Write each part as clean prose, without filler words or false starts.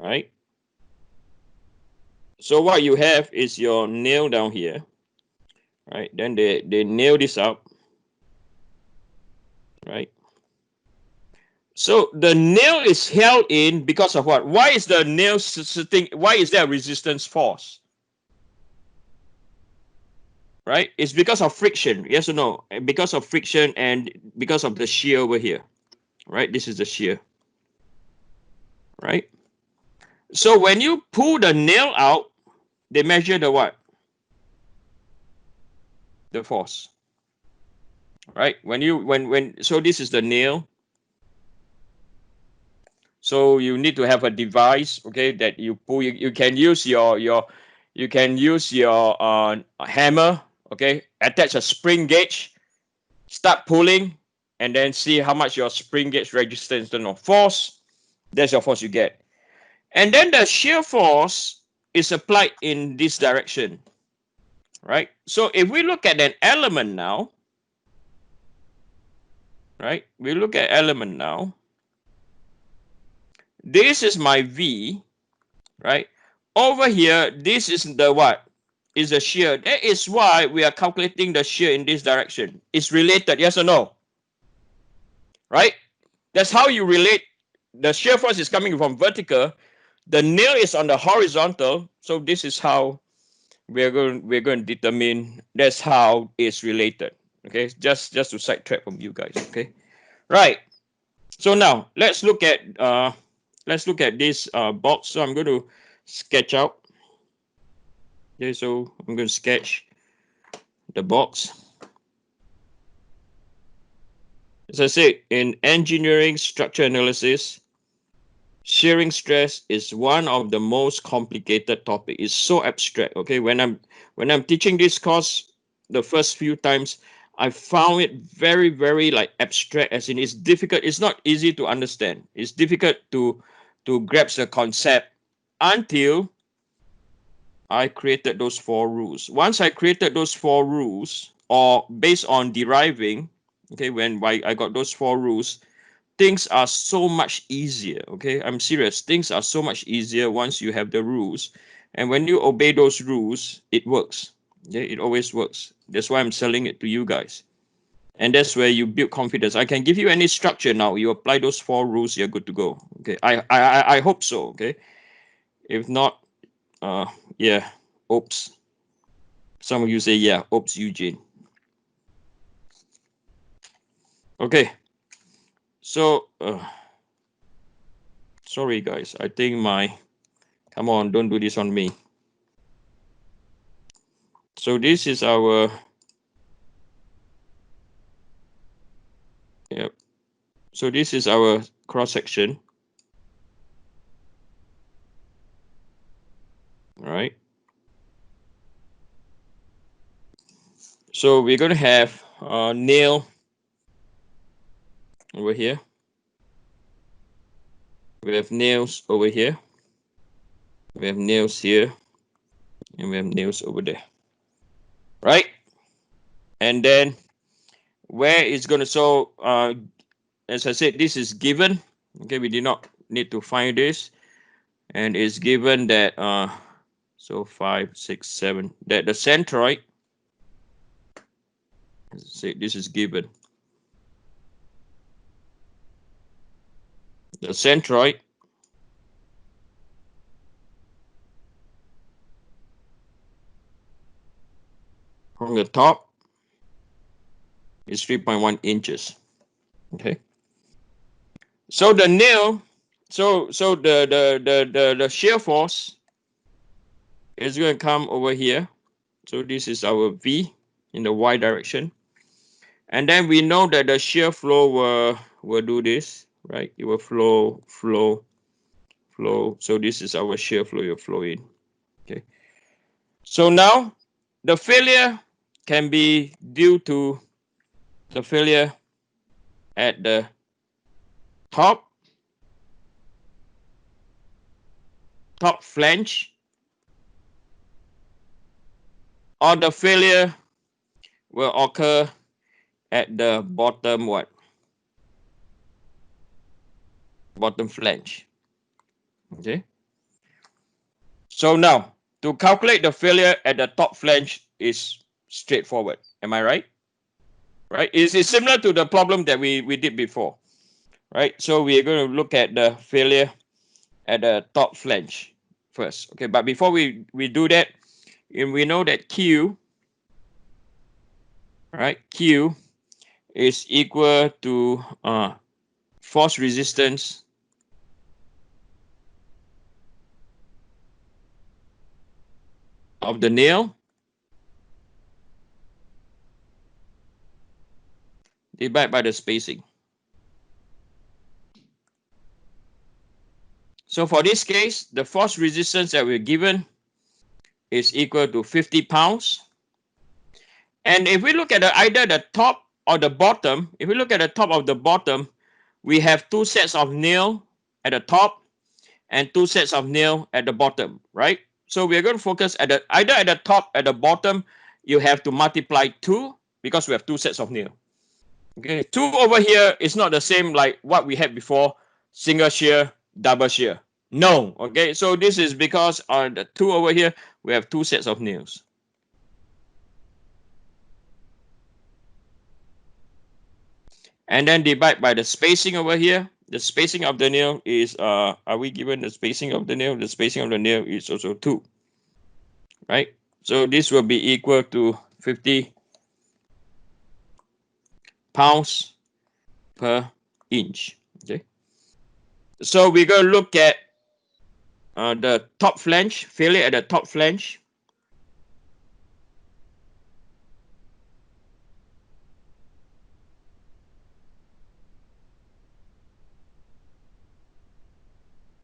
right? So what you have is your nail down here, right? Then they nail this up, right? So the nail is held in because of what? Why is the nail sitting? Why is there a resistance force? Right? It's because of friction. Yes or no? Because of friction and because of the shear over here. Right? This is the shear. Right? So when you pull the nail out, they measure the what? The force. Right? So this is the nail. So you need to have a device, okay, that you pull. You can use your hammer, okay, attach a spring gauge, start pulling, and then see how much your spring gauge registers in terms of force. That's your force you get. And then the shear force is applied in this direction, right? So if we look at an element now, right? We look at element now. This is my V, right? Over here, this is the what? Is the shear. That is why we are calculating the shear in this direction. It's related, yes or no? Right? That's how you relate. The shear force is coming from vertical. The nail is on the horizontal. So this is how we're going to determine. That's how it's related. Okay, just to sidetrack from you guys. Okay, right. So now let's look at this box. So I'm going to sketch out. Okay, so I'm going to sketch the box. As I said, in engineering structure analysis, shearing stress is one of the most complicated topic. It's so abstract. Okay, when I'm teaching this course, the first few times, I found it very, very like abstract, as in it's difficult. It's not easy to understand. It's difficult to grasp the concept until I created those 4 rules. Once I created those 4 rules, or based on deriving, okay, when I got those 4 rules, things are so much easier. Okay, I'm serious. Things are so much easier once you have the rules, and when you obey those rules, it works. Okay, it always works. That's why I'm selling it to you guys, and that's where you build confidence. I can give you any structure now. You apply those 4 rules, you're good to go. Okay, I hope so. Okay, if not, yeah, oops. Some of you say, yeah, oops, Eugene. Okay, so sorry guys, I think come on, don't do this on me. So this is our, yep. So this is our cross section. All right. So we're going to have a nail over here. We have nails over here. We have nails here. And we have nails over there. Right? And then where it's going to, so as I said, this is given. Okay, we did not need to find this. And it's given that, so 5, 6, 7, that the centroid, say this is given. The centroid from the top is 3.1 inches. Okay. So the nail, so the shear force is going to come over here. So this is our V in the Y direction. And then we know that the shear flow will do this, right? It will flow. So this is our shear flow, will flow in. Okay. So now the failure can be due to the failure at the top flange, or the failure will occur at the bottom what? Bottom flange. Okay. So now, to calculate the failure at the top flange is straightforward. Am I right? Right? It's similar to the problem that we did before. Right? So we're going to look at the failure at the top flange first. Okay, but before we do that, we know that Q, right? Q is equal to force resistance of the nail divided by the spacing. So for this case, the force resistance that we're given is equal to 50 pounds. And if we look at either the top or the bottom, if we look at the top of the bottom, we have two sets of nail at the top and two sets of nail at the bottom, right? So we're going to focus at either at the top, at the bottom, you have to multiply 2 because we have two sets of nail. Okay, 2 over here is not the same like what we had before, single shear, double shear. No, okay, so this is because on the 2 over here, we have two sets of nails. And then divide by the spacing over here. The spacing of the nail is, are we given the spacing of the nail? The spacing of the nail is also 2, right? So this will be equal to 50 pounds per inch, okay? So we're going to look at the top flange, failure at the top flange.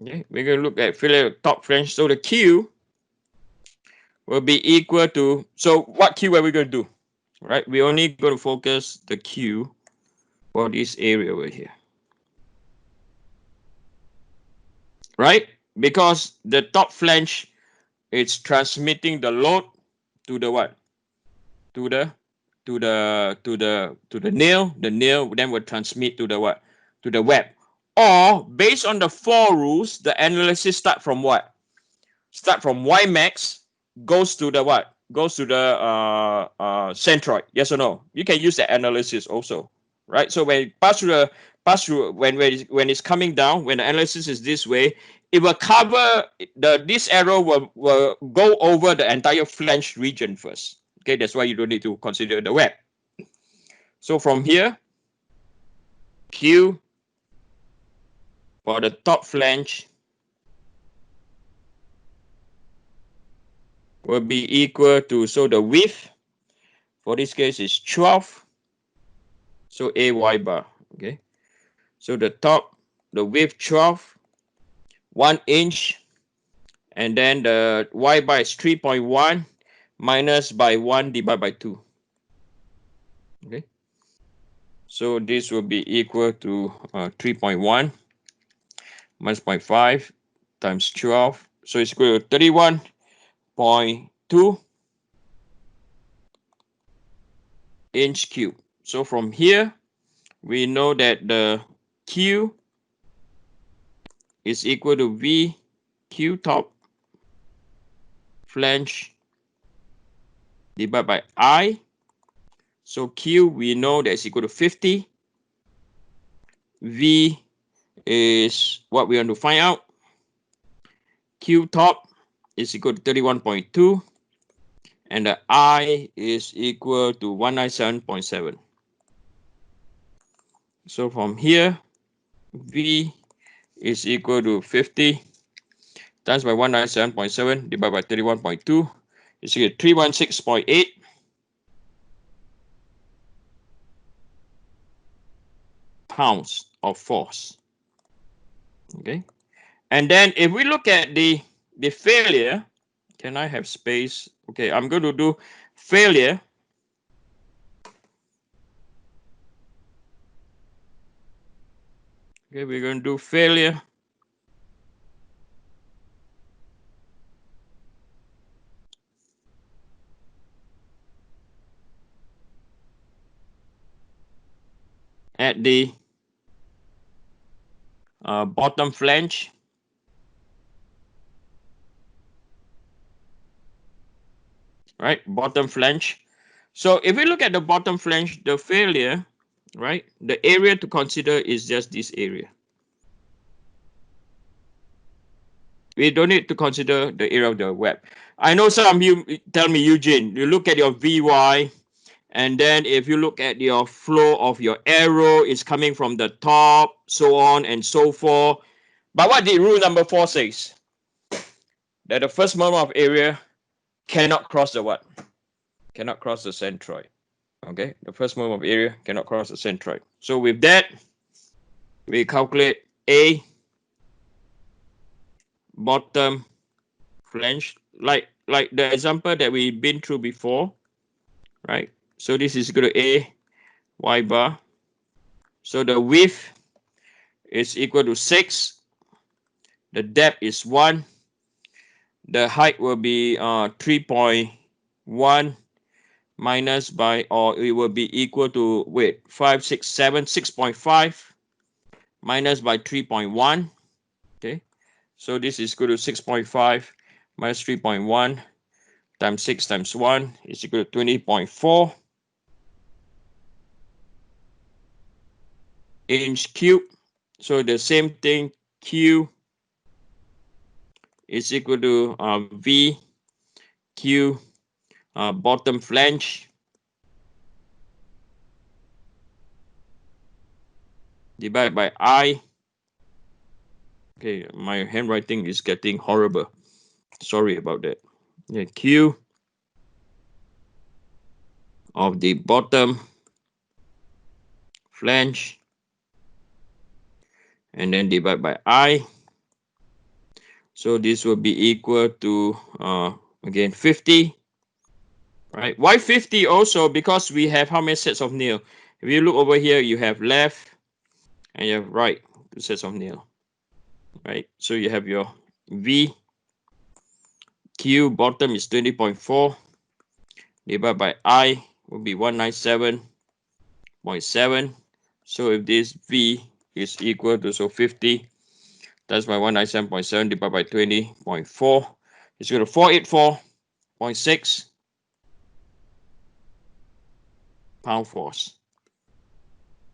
Okay, we're going to look at failure at top flange. So the Q will be equal to, so what Q are we going to do? Right, we're only going to focus the Q for this area over here. Right, because the top flange is transmitting the load to the what? To the nail. The nail then will transmit to the what? To the web. Or based on the 4 rules, the analysis start from what? Start from Y max, goes to the what? Goes to the centroid. Yes or no? You can use the analysis also, right? So when it pass through when it's coming down, when the analysis is this way, it will cover this arrow will go over the entire flange region first. Okay, that's why you don't need to consider the web. So from here, Q for the top flange will be equal to, so the width for this case is 12. So AY bar, okay. So the top, the width 12, 1 inch, and then the Y bar is 3.1 minus by 1 divided by 2. Okay. So this will be equal to 3.1 minus 0.5 times 12. So it's equal to 31.2 inch cube. So from here, we know that the Q is equal to V Q top flange divided by I. So Q we know that is equal to 50. V is what we want to find out. Q top is equal to 31.2. And the I is equal to 197.7. So from here, V is equal to 50 times by 197.7 divided by 31.2 is equal to 316.8 pounds of force. Okay. And then if we look at the failure, can I have space? Okay, I'm going to do failure. Okay, we're going to do failure at the bottom flange. right? Bottom flange. So if we look at the bottom flange, the failure, right? The area to consider is just this area. We don't need to consider the area of the web. I know some of you tell me, Eugene, you look at your VY, and then if you look at your flow of your arrow, it's coming from the top, so on and so forth. But what did rule number 4 says? That the first moment of area cannot cross the what? Cannot cross the centroid. Okay, the first moment of area cannot cross the centroid. So with that, we calculate A bottom flange, like the example that we've been through before, right? So this is equal to A y bar. So the width is equal to 6. The depth is 1. The height will be 3.1 minus by, or it will be equal to, wait, 5, 6, 7, 6.5 minus by 3.1. Okay, so this is equal to 6.5 minus 3.1 times 6 times 1 is equal to 20.4 inch cube. So the same thing, Q is equal to V Q bottom flange divided by I. Okay, my handwriting is getting horrible. Sorry about that. Yeah, Q of the bottom flange, and then divide by I. So this will be equal to, again, 50. Right? Why 50 also? Because we have how many sets of nail? If you look over here, you have left and you have right, 2 sets of nail. Right? So you have your V. Q bottom is 20.4 divided by I will be 197.7. So if this V is equal to, so 50 times by 197.7 divided by 20.4 is equal to 484.6 pound force.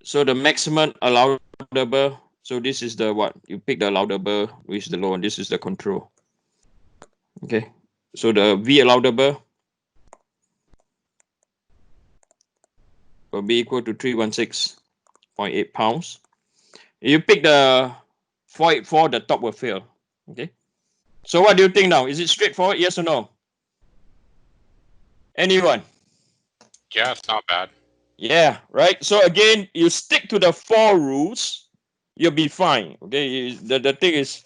So the maximum allowable, so this is the what? You pick the allowable, which is the low one. This is the control. Okay. So the V allowable will be equal to 316.8 pounds. If you pick the 484, the top will fail. Okay. So what do you think now? Is it straightforward? Yes or no? Anyone? Yeah, it's not bad. Yeah, right. So again, you stick to the 4 rules, you'll be fine. Okay. The thing is,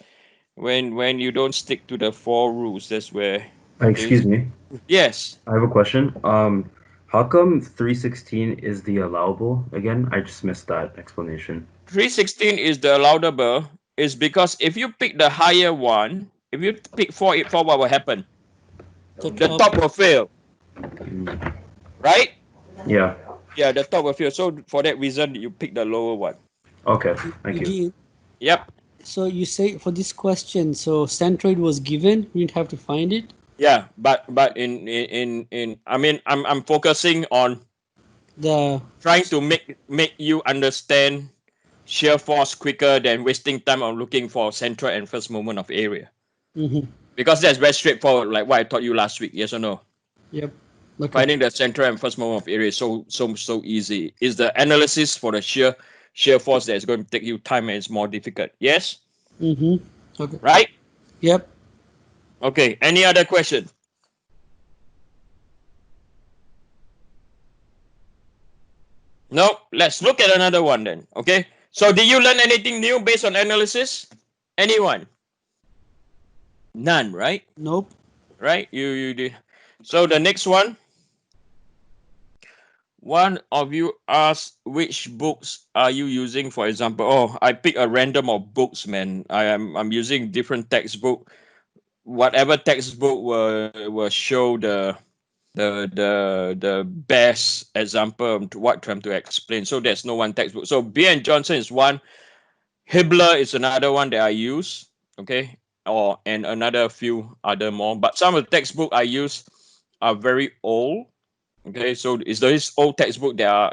when you don't stick to the 4 rules, that's where Excuse me. yes. I have a question. How come 316 is the allowable again? I just missed that explanation. 316 is the allowable, is because if you pick the higher one, if you pick 484, what will happen? The top will fail, Mm, right? yeah. Yeah, the top will fail. So for that reason, you pick the lower one. Okay. Thank you. Eugene, Yep. so you say for this question, so centroid was given, we didn't have to find it. Yeah, but in I mean, I'm focusing on The trying to make you understand shear force quicker than wasting time on looking for central and first moment of area. mhm, Because that's very straightforward, like what I taught you last week. Yes or no? yep. Okay. Finding the central and first moment of area is so easy. Is the analysis for the shear force that is going to take you time and it's more difficult. Yes? Mm-hmm. Okay. Right? Yep. Okay. Any other question? No? Let's look at another one then. Okay. So did you learn anything new based on analysis? Anyone? None, right? Nope. Right? You did. So the next one. One of you asked which books are you using, for example. Oh, I pick a random of books, man. I'm using different textbook. Whatever textbook will show the best example of what I'm trying to explain. So there's no one textbook. So B and Johnson is one. Hibbler is another one that I use. Okay. And another few other more. But some of the textbook I use are very old. Okay, so it's those old textbook that are